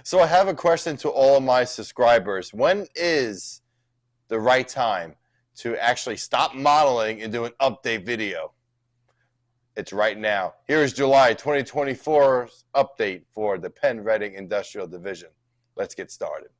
So I have a question to all of my subscribers. When is the right time to actually stop modeling and do an update video? It's right now. Here is July 2024's update for the Penn-Reading Industrial Division. Let's get started.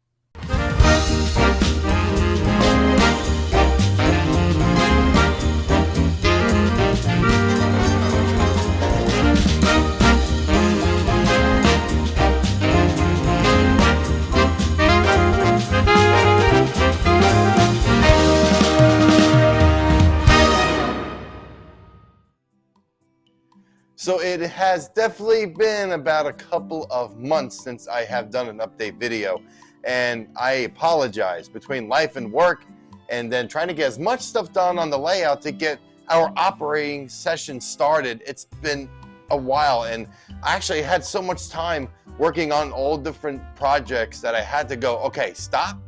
So it has definitely been about a couple of months since I have done an update video, and I apologize. Between life and work and then trying to get as much stuff done on the layout to get our operating session started, it's been a while, and I actually had so much time working on all different projects that I had to go, okay, stop,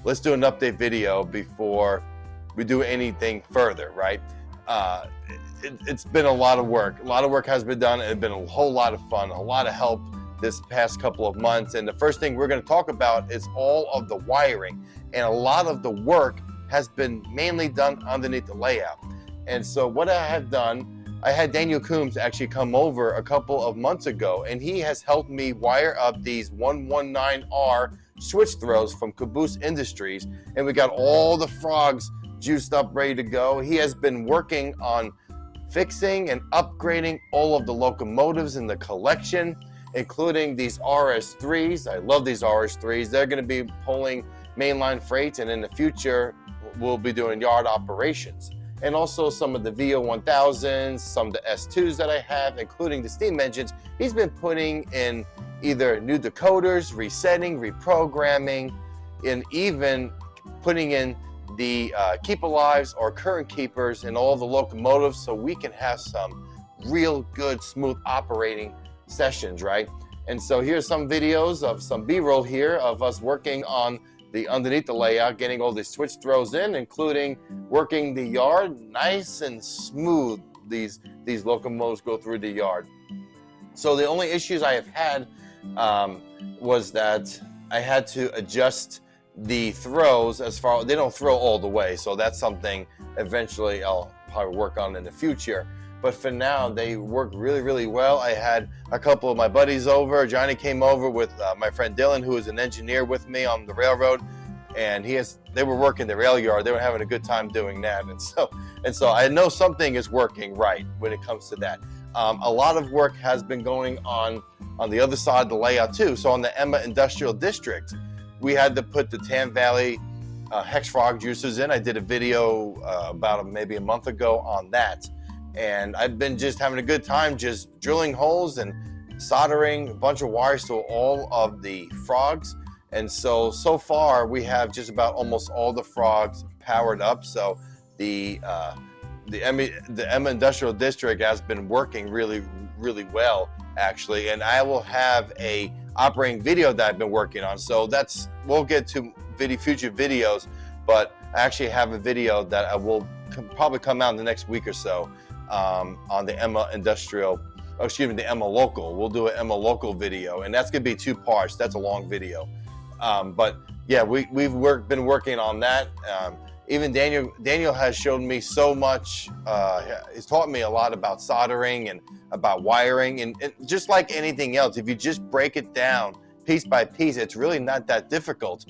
let's do an update video before we do anything further, right? It's been a lot of work. A lot of work has been done, and it's been a whole lot of fun, a lot of help this past couple of months. And the first thing we're going to talk about is all of the wiring. And a lot of the work has been mainly done underneath the layout. And so what I have done, I had Daniel Coombs actually come over a couple of months ago, and he has helped me wire up these 119R switch throws from Caboose Industries. And we got all the frogs juiced up, ready to go. He has been working on fixing and upgrading all of the locomotives in the collection, including these RS3s. I love these RS3s. They're going to be pulling mainline freight, and in the future, we'll be doing yard operations. And also some of the VO1000s, some of the S2s that I have, including the steam engines. He's been putting in either new decoders, resetting, reprogramming, and even putting in the keep alives or current keepers in all the locomotives, so we can have some real good smooth operating sessions, right? And so here's some videos of some b-roll here of us working on the underneath the layout, getting all these switch throws in, including working the yard nice and smooth. These locomotives go through the yard. So the only issues I have had was that I had to adjust the throws as far, they don't throw all the way, so that's something eventually I'll probably work on in the future. But for now, they work really, really well. I had a couple of my buddies over. Johnny came over with my friend Dylan, who is an engineer with me on the railroad, and they were working the rail yard. They were having a good time doing that, and so I know something is working right when it comes to that. A lot of work has been going on the other side of the layout too. So on the Emma Industrial District, we had to put the Tam Valley hex frog juicers in. I did a video about maybe a month ago on that. And I've been just having a good time just drilling holes and soldering a bunch of wires to all of the frogs. And so far we have just about almost all the frogs powered up. So the Emma Industrial District has been working really, really well, actually. And I will have a operating video that I've been working on. So we'll get to future videos, but I actually have a video that I will probably come out in the next week or so on the Emma the Emma Local. We'll do an Emma Local video, and that's gonna be 2 parts. That's a long video. But yeah, we've been working on that. Even Daniel has shown me so much. He's taught me a lot about soldering and about wiring, and just like anything else, if you just break it down piece by piece, it's really not that difficult.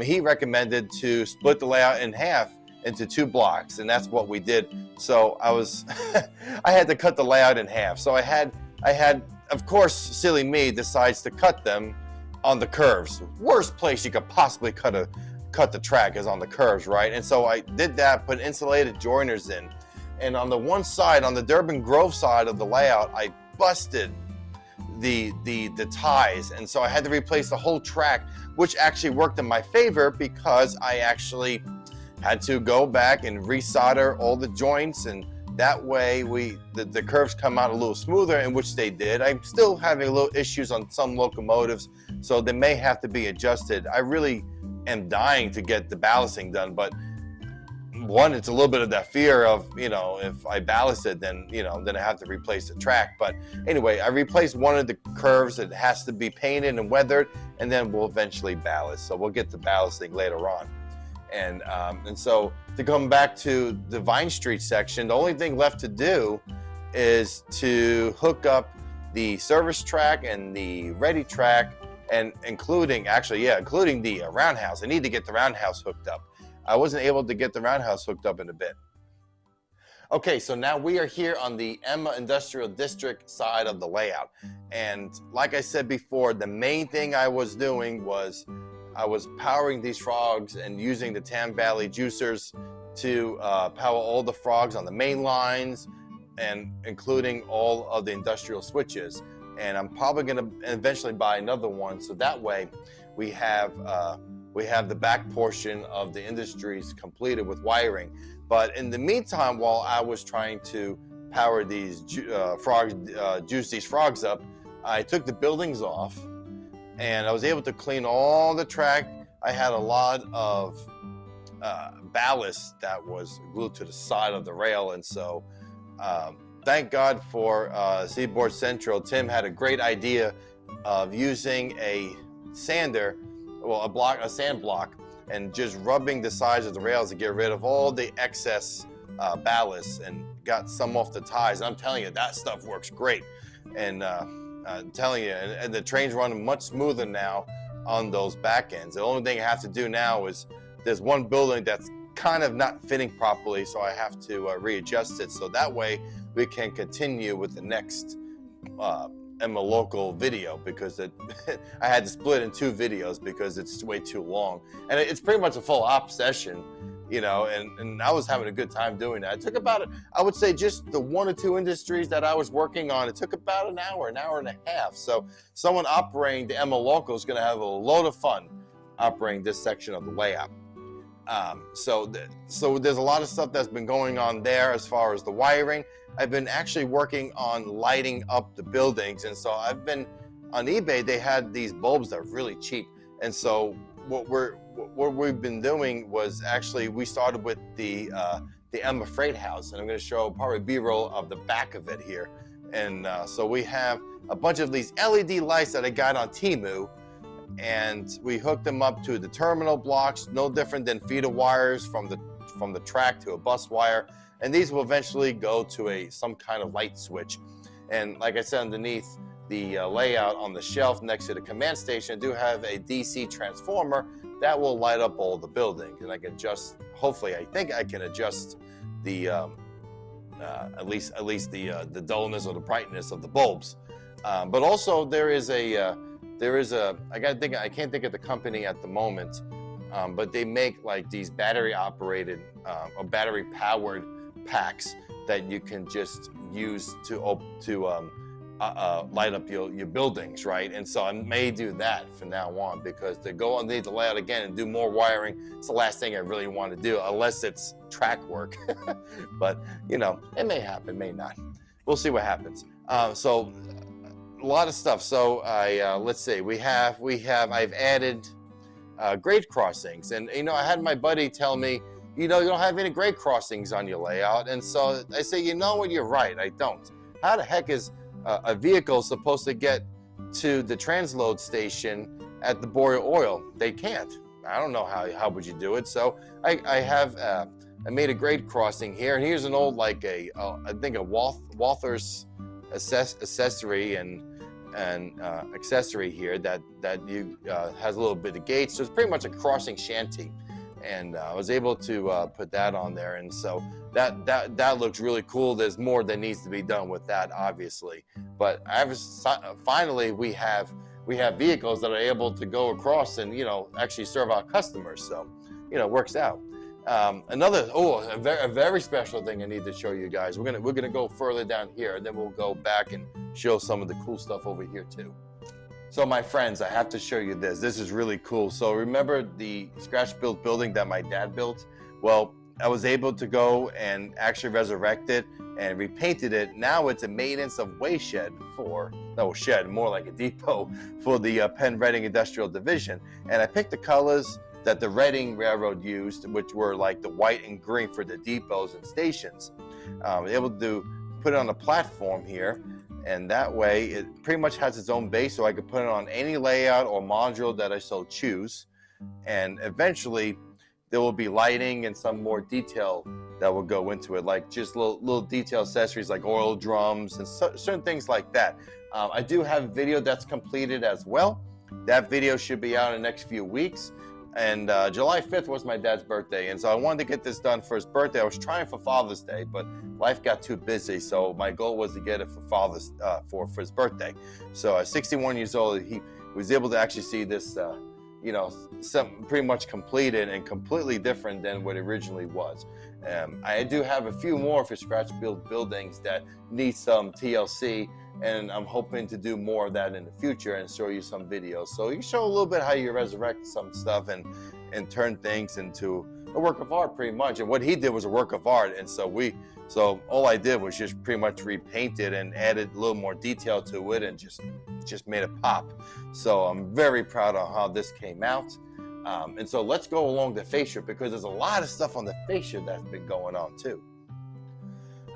He recommended to split the layout in half into 2 blocks, and that's what we did. So I had to cut the layout in half. So I had, of course, silly me decides to cut them on the curves. Worst place you could possibly cut the track is on the curves, right? And so I did that, put insulated joiners in. And on the one side, on the Durban Grove side of the layout, I busted the ties. And so I had to replace the whole track, which actually worked in my favor because I actually had to go back and resolder all the joints, and that way the curves come out a little smoother, in which they did. I'm still having a little issues on some locomotives, so they may have to be adjusted. I really am dying to get the ballasting done, but one, it's a little bit of that fear of, if I ballast it, then I have to replace the track. But anyway, I replaced one of the curves. It has to be painted and weathered, and then we'll eventually ballast. So we'll get the ballasting later on. And so to come back to the Vine Street section, the only thing left to do is to hook up the service track and the ready track, and including the roundhouse. I need to get the roundhouse hooked up. I wasn't able to get the roundhouse hooked up in a bit. Okay, so now we are here on the Emma Industrial District side of the layout. And like I said before, the main thing I was doing was I was powering these frogs and using the Tam Valley juicers to power all the frogs on the main lines, and including all of the industrial switches. And I'm probably going to eventually buy another one, so that way we have the back portion of the industries completed with wiring. But in the meantime, while I was trying to power these juice these frogs up, I took the buildings off, and I was able to clean all the track. I had a lot of ballast that was glued to the side of the rail, and so thank God for Seaboard Central. Tim had a great idea of using a sander, a sand block, and just rubbing the sides of the rails to get rid of all the excess ballast, and got some off the ties. And I'm telling you, that stuff works great. And I'm telling you, and the train's running much smoother now on those back ends. The only thing I have to do now is there's one building that's kind of not fitting properly, so I have to readjust it, so that way we can continue with the next Emma local video, because I had to split in 2 videos because it's way too long, and it's pretty much a full op session, and I was having a good time doing that. It took about, I would say, just the 1 or 2 industries that I was working on, it took about an hour and a half. So someone operating the Emma local is going to have a load of fun operating this section of the layout. So there's a lot of stuff that's been going on there as far as the wiring. I've been actually working on lighting up the buildings, and so I've been on eBay. They had these bulbs that are really cheap, and so what we've been doing was actually we started with the Emma Freight House, and I'm going to show probably B-roll of the back of it here. And so we have a bunch of these LED lights that I got on Temu, and we hooked them up to the terminal blocks, no different than feeder wires from the track to a bus wire. And these will eventually go to some kind of light switch. And like I said, underneath the layout on the shelf next to the command station, I do have a DC transformer that will light up all the buildings. And I can adjust, hopefully, I think I can adjust the at least the dullness or the brightness of the bulbs. But also there is a I can't think of the company at the moment, but they make like these battery operated or battery powered packs that you can just use to light up your buildings, right? And so I may do that from now on, because to go underneath the layout again and do more wiring, it's the last thing I really want to do, unless it's track work. But it may happen, may not. We'll see what happens. So a lot of stuff. So let's see. I've added grade crossings, and I had my buddy tell me, you don't have any grade crossings on your layout, and so I say, what, you're right, I don't. How the heck is a vehicle supposed to get to the transload station at the Boreal Oil? They can't. I don't know how would you do it. So I made a grade crossing here, and here's an old I think a Walther's accessory and accessory here that has a little bit of gates. So it's pretty much a crossing shanty, and I was able to put that on there, and so that looks really cool. There's more that needs to be done with that, obviously, but finally we have vehicles that are able to go across and actually serve our customers. So it works out. A very special thing I need to show you guys. We're gonna go further down here, and then we'll go back and show some of the cool stuff over here too. So my friends, I have to show you this. This is really cool. So remember the scratch built building that my dad built? Well, I was able to go and actually resurrect it and repainted it. Now it's a maintenance of way shed more like a depot for the Penn-Reading Industrial Division. And I picked the colors that the Reading Railroad used, which were like the white and green for the depots and stations. Able to put it on a platform here, and that way it pretty much has its own base, so I could put it on any layout or module that I so choose. And eventually there will be lighting and some more detail that will go into it, like just little detail accessories like oil drums and certain things like that. I do have video that's completed as well. That video should be out in the next few weeks. And July 5th was my dad's birthday, and so I wanted to get this done for his birthday. I was trying for Father's Day, but life got too busy, so my goal was to get it for his birthday. So at 61 years old, he was able to actually see this, something pretty much completed and completely different than what it originally was. I do have a few more for scratch build buildings that need some TLC, and I'm hoping to do more of that in the future and show you some videos. So you show a little bit how you resurrect some stuff and turn things into a work of art pretty much. And what he did was a work of art. And so all I did was just pretty much repaint it and added a little more detail to it and just made it pop. So I'm very proud of how this came out. And so let's go along the fascia, because there's a lot of stuff on the fascia that's been going on too.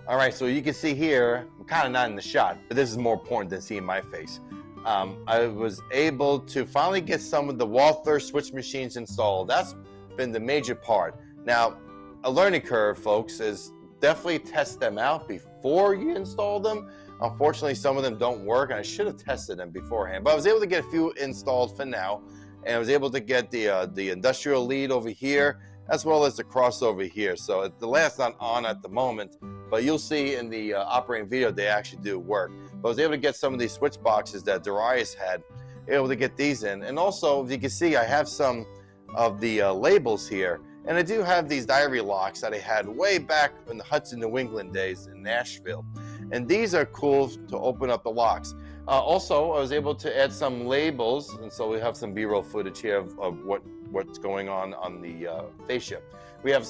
All right, so you can see here, I'm kind of not in the shot, but this is more important than seeing my face. I was able to finally get some of the Walther switch machines installed. That's been the major part. Now, a learning curve, folks, is definitely test them out before you install them. Unfortunately, some of them don't work, and I should have tested them beforehand. But I was able to get a few installed for now, and I was able to get the industrial lead over here, as well as the crossover here. So the lad's not on at the moment, but you'll see in the operating video they actually do work. But I was able to get some of these switch boxes that Darius had, able to get these in. And also, if you can see, I have some of the labels here. And I do have these diary locks that I had way back in the Hudson, New England days in Nashville. And these are cool to open up the locks. Also, I was able to add some labels, and so we have some B-roll footage here of what's going on the fascia. We have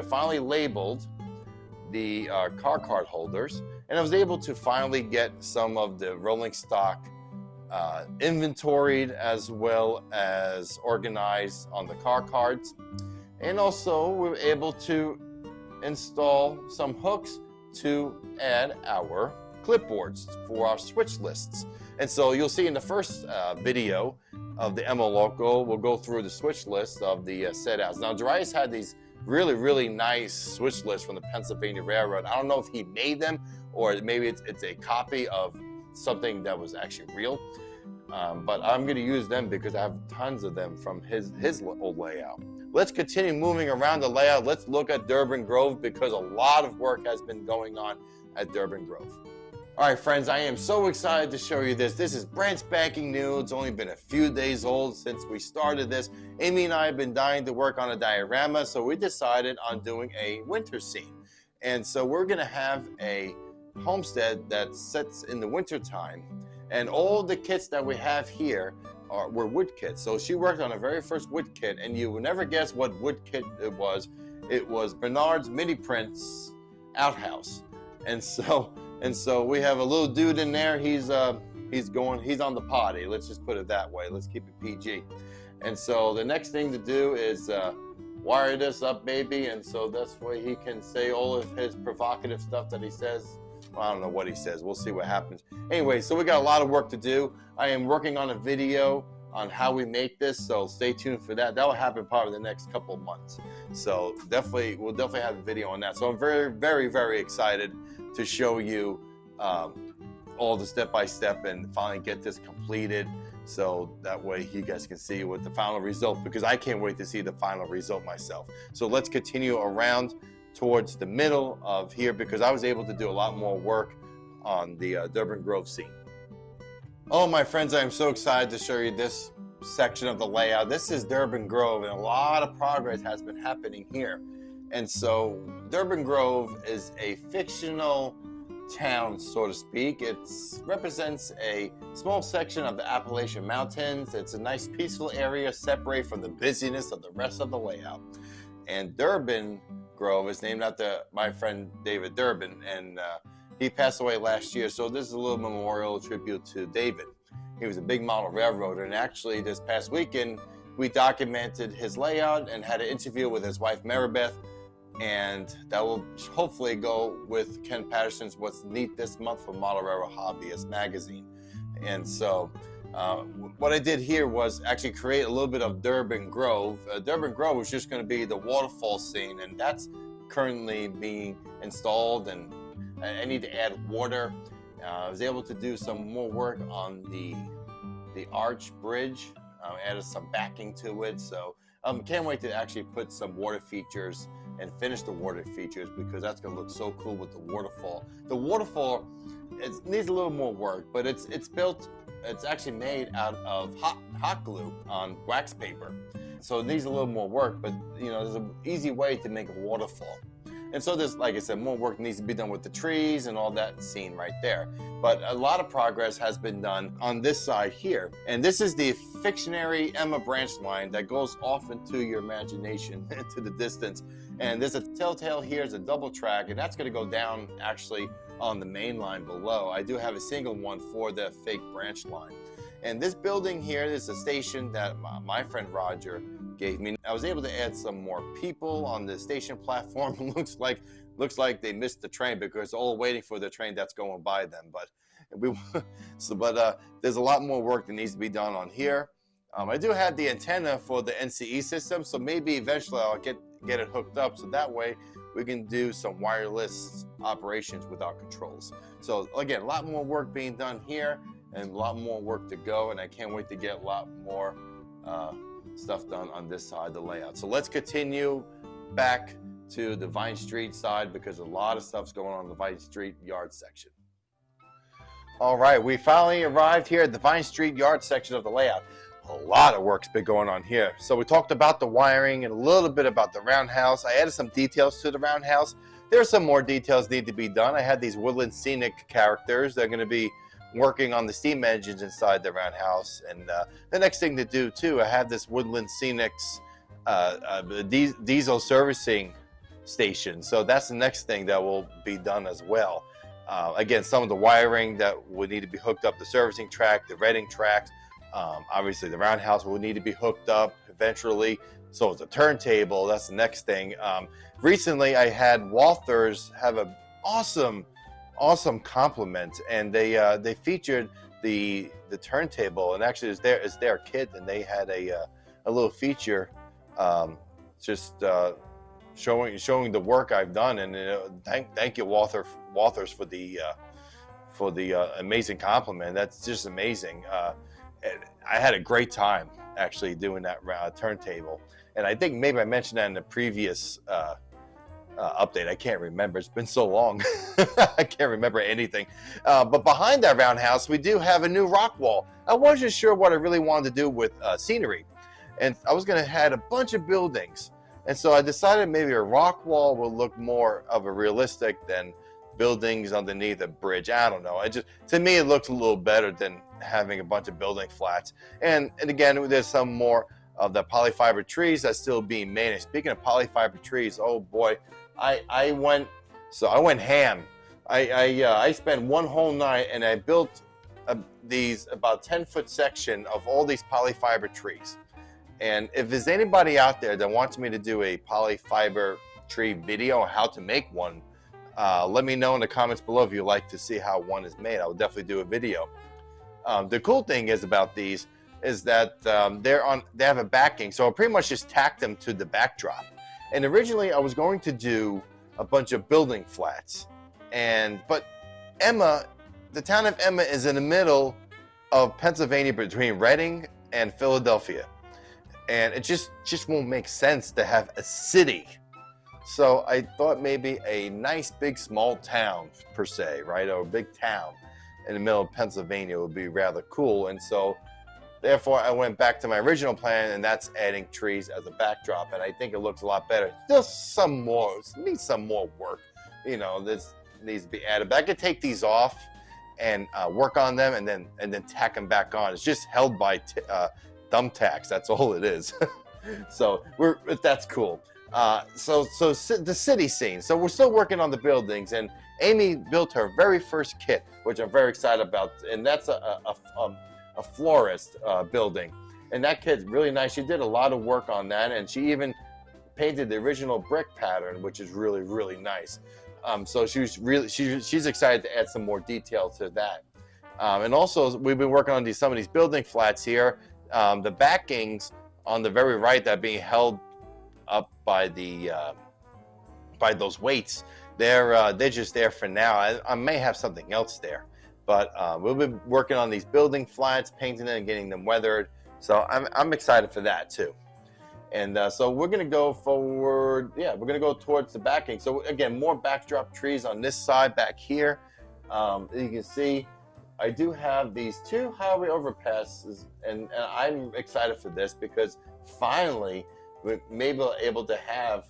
finally labeled the car card holders, and I was able to finally get some of the rolling stock inventoried as well as organized on the car cards. And also we were able to install some hooks to add our clipboards for our switch lists. And so you'll see in the first video of the MO Local, we'll go through the switch list of the set outs. Now, Darius had these really, really nice switch lists from the Pennsylvania Railroad. I don't know if he made them or maybe it's a copy of something that was actually real. But I'm going to use them because I have tons of them from his old layout. Let's continue moving around the layout. Let's look at Durban Grove, because a lot of work has been going on at Durban Grove. All right, friends, I am so excited to show you this. This is brand spanking new. It's only been a few days old since we started this. Amy and I have been dying to work on a diorama, so we decided on doing a winter scene. And so we're going to have a homestead that sets in the winter time. And all the kits that we have here were wood kits. So she worked on a very first wood kit, and you would never guess what wood kit it was. It was Bernard's Mini Prince outhouse. And so we have a little dude in there. He's on the potty. Let's just put it that way. Let's keep it PG. And so the next thing to do is wire this up, baby. And so that's why he can say all of his provocative stuff that he says. Well, I don't know what he says. We'll see what happens. Anyway, so we got a lot of work to do. I am working on a video on how we make this, so stay tuned for that. That will happen probably the next couple of months. So we'll definitely have a video on that. So I'm very, very, very excited to show you all the step-by-step and finally get this completed, so that way you guys can see what the final result, because I can't wait to see the final result myself. So let's continue around towards the middle of here, because I was able to do a lot more work on the Durban Grove scene. Oh, my friends, I am so excited to show you this section of the layout. This is Durban Grove, and a lot of progress has been happening here. And so Durban Grove is a fictional town, so to speak. It represents a small section of the Appalachian Mountains. It's a nice peaceful area separated from the busyness of the rest of the layout. And Durban Grove is named after my friend David Durban, and he passed away last year, so this is a little memorial tribute to David. He was a big model railroader, and actually this past weekend we documented his layout and had an interview with his wife Maribeth, and that will hopefully go with Ken Patterson's What's Neat This Month for Model Railroad Hobbyist magazine. And so what I did here was actually create a little bit of Durban Grove. Durban Grove was just going to be the waterfall scene, and that's currently being installed, and I need to add water. I was able to do some more work on the arch bridge, added some backing to it, so can't wait to actually put some water features and finish the water features, because that's going to look so cool with the waterfall. The waterfall, it needs a little more work, but it's actually made out of hot glue on wax paper, so it needs a little more work, but there's an easy way to make a waterfall. And so there's, like I said, more work needs to be done with the trees and all that scene right there. But a lot of progress has been done on this side here. And this is the fictionary Emma branch line that goes off into your imagination, into the distance. And there's a telltale here, is a double track, and that's going to go down actually on the main line below. I do have a single one for the fake branch line. And this building here is a station that my friend Roger gave me. I was able to add some more people on the station platform. looks like they missed the train, because they're all waiting for the train that's going by them. But there's a lot more work that needs to be done on here. I do have the antenna for the NCE system, so maybe eventually I'll get it hooked up, so that way we can do some wireless operations without controls. So again, a lot more work being done here, and a lot more work to go, and I can't wait to get a lot more stuff done on this side of the layout. So let's continue back to the Vine Street side, because a lot of stuff's going on in the Vine Street yard section. All right, we finally arrived here at the Vine Street yard section of the layout. A lot of work's been going on here. So we talked about the wiring and a little bit about the roundhouse. I added some details to the roundhouse. There are some more details need to be done. I had these Woodland Scenic characters. They're going to be working on the steam engines inside the roundhouse. And the next thing to do too, I have this Woodland Scenics diesel servicing station. So that's the next thing that will be done as well. Again, some of the wiring that would need to be hooked up, the servicing track, the reading track. Obviously the roundhouse will need to be hooked up eventually. So it's a turntable, that's the next thing. Recently I had Walthers have an awesome compliment, and they featured the turntable, and actually it's their kit, and they had a little feature just showing the work I've done, and thank you Walthers for the amazing compliment. That's just amazing. I had a great time actually doing that turntable, and I think maybe I mentioned that in the previous update. I can't remember. It's been so long. I can't remember anything. But behind that roundhouse, we do have a new rock wall. I wasn't sure what I really wanted to do with scenery, and I was going to add a bunch of buildings, and so I decided maybe a rock wall will look more of a realistic than buildings underneath a bridge. I don't know. To me, it looks a little better than having a bunch of building flats. And again, there's some more of the polyfiber trees that's still being made. And speaking of polyfiber trees, oh boy, I went ham. I spent one whole night and I built these about 10-foot section of all these polyfiber trees. And if there's anybody out there that wants me to do a polyfiber tree video on how to make one, let me know in the comments below if you'd like to see how one is made. I will definitely do a video. The cool thing is about these is that they have a backing, so I pretty much just tacked them to the backdrop. And originally I was going to do a bunch of building flats, but Emma, the town of Emma, is in the middle of Pennsylvania between Reading and Philadelphia, and it just won't make sense to have a city. So I thought maybe a nice big small town per se, right, or a big town in the middle of Pennsylvania would be rather cool. And so therefore I went back to my original plan, and that's adding trees as a backdrop, and I think it looks a lot better. Just needs some more work, this needs to be added, but I could take these off and work on them and then tack them back on. It's just held by thumbtacks, that's all it is. So that's cool. So the city scene. So we're still working on the buildings, and Amy built her very first kit, which I'm very excited about, and that's a florist building. and that kid's really nice. She did a lot of work on that, and she even painted the original brick pattern, which is really, really nice. So she's excited to add some more detail to that. And also, we've been working on some of these building flats here. The backings on the very right that are being held up by by those weights, they're just there for now. I may have something else there, but we'll be working on these building flats, painting them and getting them weathered. So I'm excited for that too. And so we're going to go forward. Yeah, we're going to go towards the backing. So again, more backdrop trees on this side back here. You can see I do have these 2 highway overpasses, and I'm excited for this because finally we're maybe able to have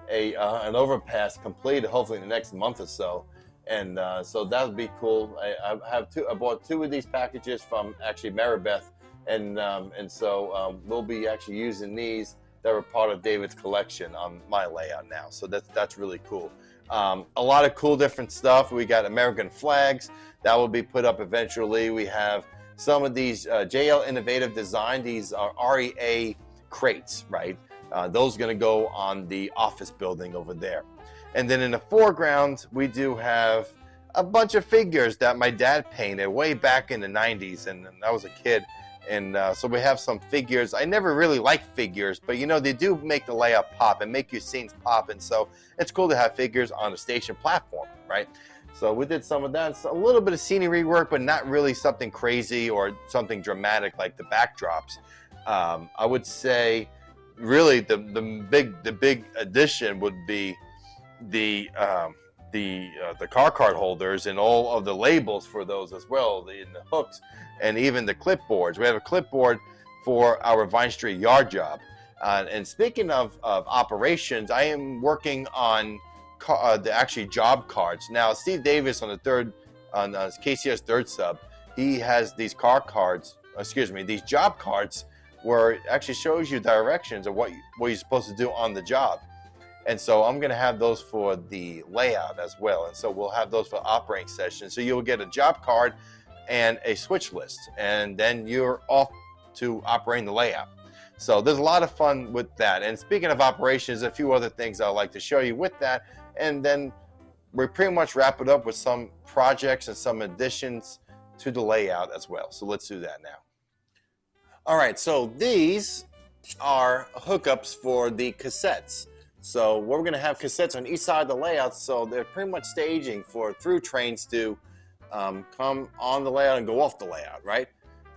an overpass completed, hopefully in the next month or so. And so that would be cool. I bought 2 of these packages from actually Maribeth. And so we'll be actually using these that were part of David's collection on my layout now. So that's really cool. A lot of cool different stuff. We got American flags that will be put up eventually. We have some of these JL Innovative Design. These are REA crates, right? Those are going to go on the office building over there. And then in the foreground, we do have a bunch of figures that my dad painted way back in the 90s, and I was a kid. And so we have some figures. I never really liked figures, but you know, they do make the layout pop and make your scenes pop. And so it's cool to have figures on a station platform, right? So we did some of that. It's a little bit of scenery work, but not really something crazy or something dramatic like the backdrops. I would say really the big addition would be the car card holders and all of the labels for those as well, the hooks and even the clipboards. We have a clipboard for our Vine Street yard job. And speaking of operations, I am working on the actually job cards. Now, Steve Davis on KCS third sub, he has these these job cards where it actually shows you directions of what you're supposed to do on the job. And so I'm going to have those for the layout as well. And so we'll have those for operating sessions. So you'll get a job card and a switch list, and then you're off to operating the layout. So there's a lot of fun with that. And speaking of operations, a few other things I'd like to show you with that. And then we pretty much wrap it up with some projects and some additions to the layout as well. So let's do that now. All right, so these are hookups for the cassettes. So we're going to have cassettes on each side of the layout, so they're pretty much staging for through trains to come on the layout and go off the layout, right?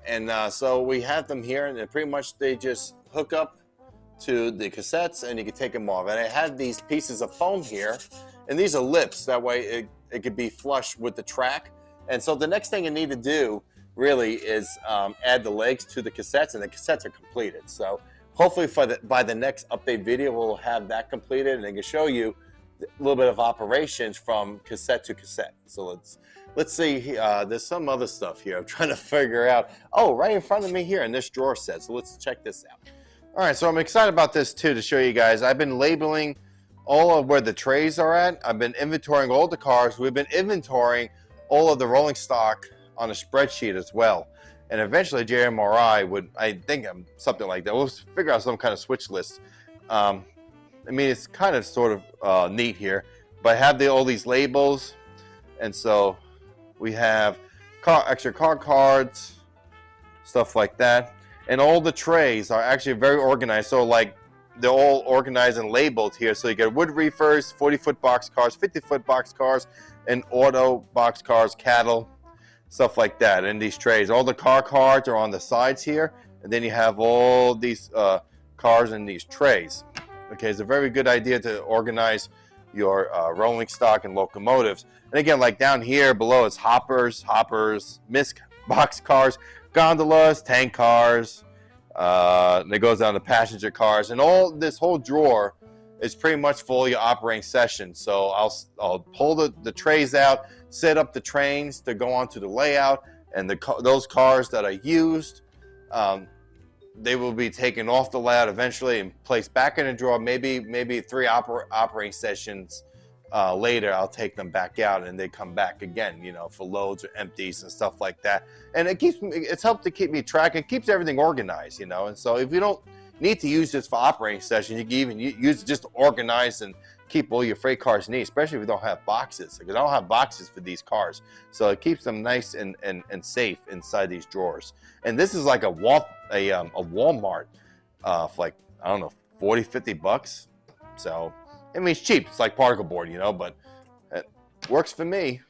And so we have them here, and pretty much they just hook up to the cassettes, and you can take them off. And I have these pieces of foam here, and these are lips. That way it could be flush with the track. And so the next thing you need to do really is add the legs to the cassettes, and the cassettes are completed. So hopefully by the next update video, we'll have that completed, and I can show you a little bit of operations from cassette to cassette. So let's see. There's some other stuff here I'm trying to figure out. Oh, right in front of me here in this drawer set. So let's check this out. All right, so I'm excited about this too to show you guys. I've been labeling all of where the trays are at. I've been inventorying all the cars. We've been inventorying all of the rolling stock on a spreadsheet as well. And eventually JMRI would, I think, something like that. We'll figure out some kind of switch list. I mean, it's kind of sort of neat here, but I have all these labels. And so we have extra car cards, stuff like that. And all the trays are actually very organized. So like they're all organized and labeled here. So you get wood reefers, 40-foot box cars, 50-foot box cars, and auto box cars, cattle, stuff like that. And these trays, all the car cards are on the sides here. And then you have all these cars in these trays. Okay, it's a very good idea to organize your rolling stock and locomotives. And again, like down here below, it's hoppers, missed box cars, gondolas, tank cars, and it goes down to passenger cars, and all this whole drawer is pretty much full of your operating sessions. So I'll pull the trays out, set up the trains to go onto the layout, and those cars that I used, they will be taken off the layout eventually and placed back in a drawer. Maybe 3 operating sessions later, I'll take them back out and they come back again, you know, for loads or empties and stuff like that. And it's helped to keep me track. It keeps everything organized, you know. And so if you don't need to use this for operating sessions, you can even use it just to organize and keep all your freight cars neat, especially if you don't have boxes, because I don't have boxes for these cars. So it keeps them nice and safe inside these drawers. And this is like a Walmart for like, I don't know, 40, 50 bucks. So, I mean, it's cheap. It's like particle board, you know, but it works for me.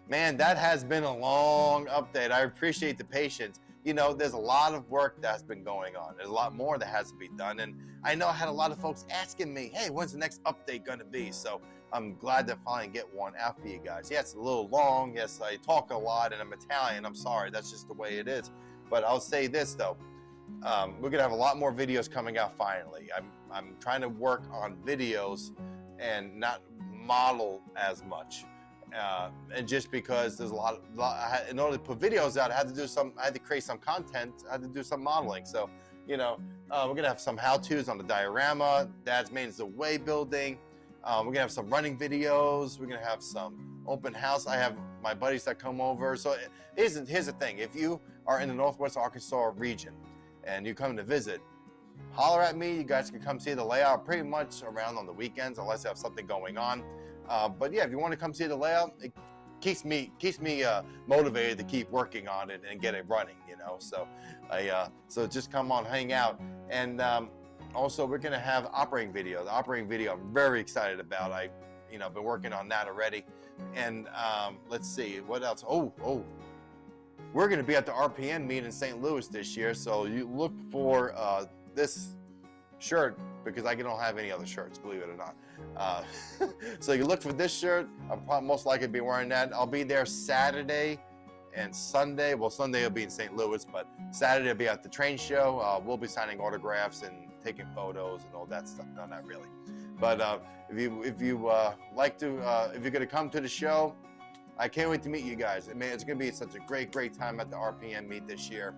Man, that has been a long update. I appreciate the patience. You know, there's a lot of work that's been going on. There's a lot more that has to be done. And I know I had a lot of folks asking me, hey, when's the next update going to be? So I'm glad to finally get one out for you guys. Yeah, it's a little long. Yes, I talk a lot and I'm Italian. I'm sorry. That's just the way it is. But I'll say this, though. We're going to have a lot more videos coming out finally. I'm trying to work on videos and not model as much. And just because there's a lot, in order to put videos out, I had to create some content. I had to do some modeling. So, you know, we're gonna have some how-tos on the diorama. Dad's maintenance of way building. We're gonna have some running videos. We're gonna have some open house. I have my buddies that come over. So here's the thing: if you are in the Northwest Arkansas region and you come to visit, holler at me. You guys can come see the layout pretty much around on the weekends, unless you have something going on. But yeah, if you want to come see the layout, it keeps me motivated to keep working on it and get it running, you know. So so just come on, hang out. And also we're gonna have operating video. The operating video I'm very excited about. I've been working on that already. And let's see what else. Oh, we're gonna be at the RPM meet in St. Louis this year, so you look for this shirt, because I don't have any other shirts, believe it or not. So you look for this shirt. I'll most likely be wearing that. I'll be there Saturday and Sunday. Well, Sunday will be in St. Louis, but Saturday I'll be at the train show. We'll be signing autographs and taking photos and all that stuff. No, not really. But if you're gonna come to the show, I can't wait to meet you guys. I mean, it's gonna be such a great time at the RPM meet this year.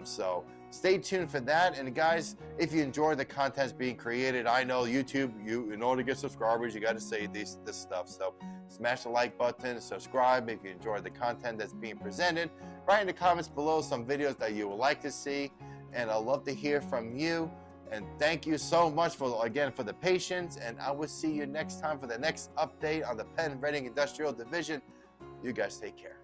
So stay tuned for that. And guys, if you enjoy the content being created, I know YouTube, in order to get subscribers, you got to say this stuff. So smash the like button, subscribe if you enjoy the content that's being presented. Write in the comments below some videos that you would like to see, and I'd love to hear from you. And thank you so much for the patience, and I will see you next time for the next update on the Penn-Reading Industrial Division. You guys take care.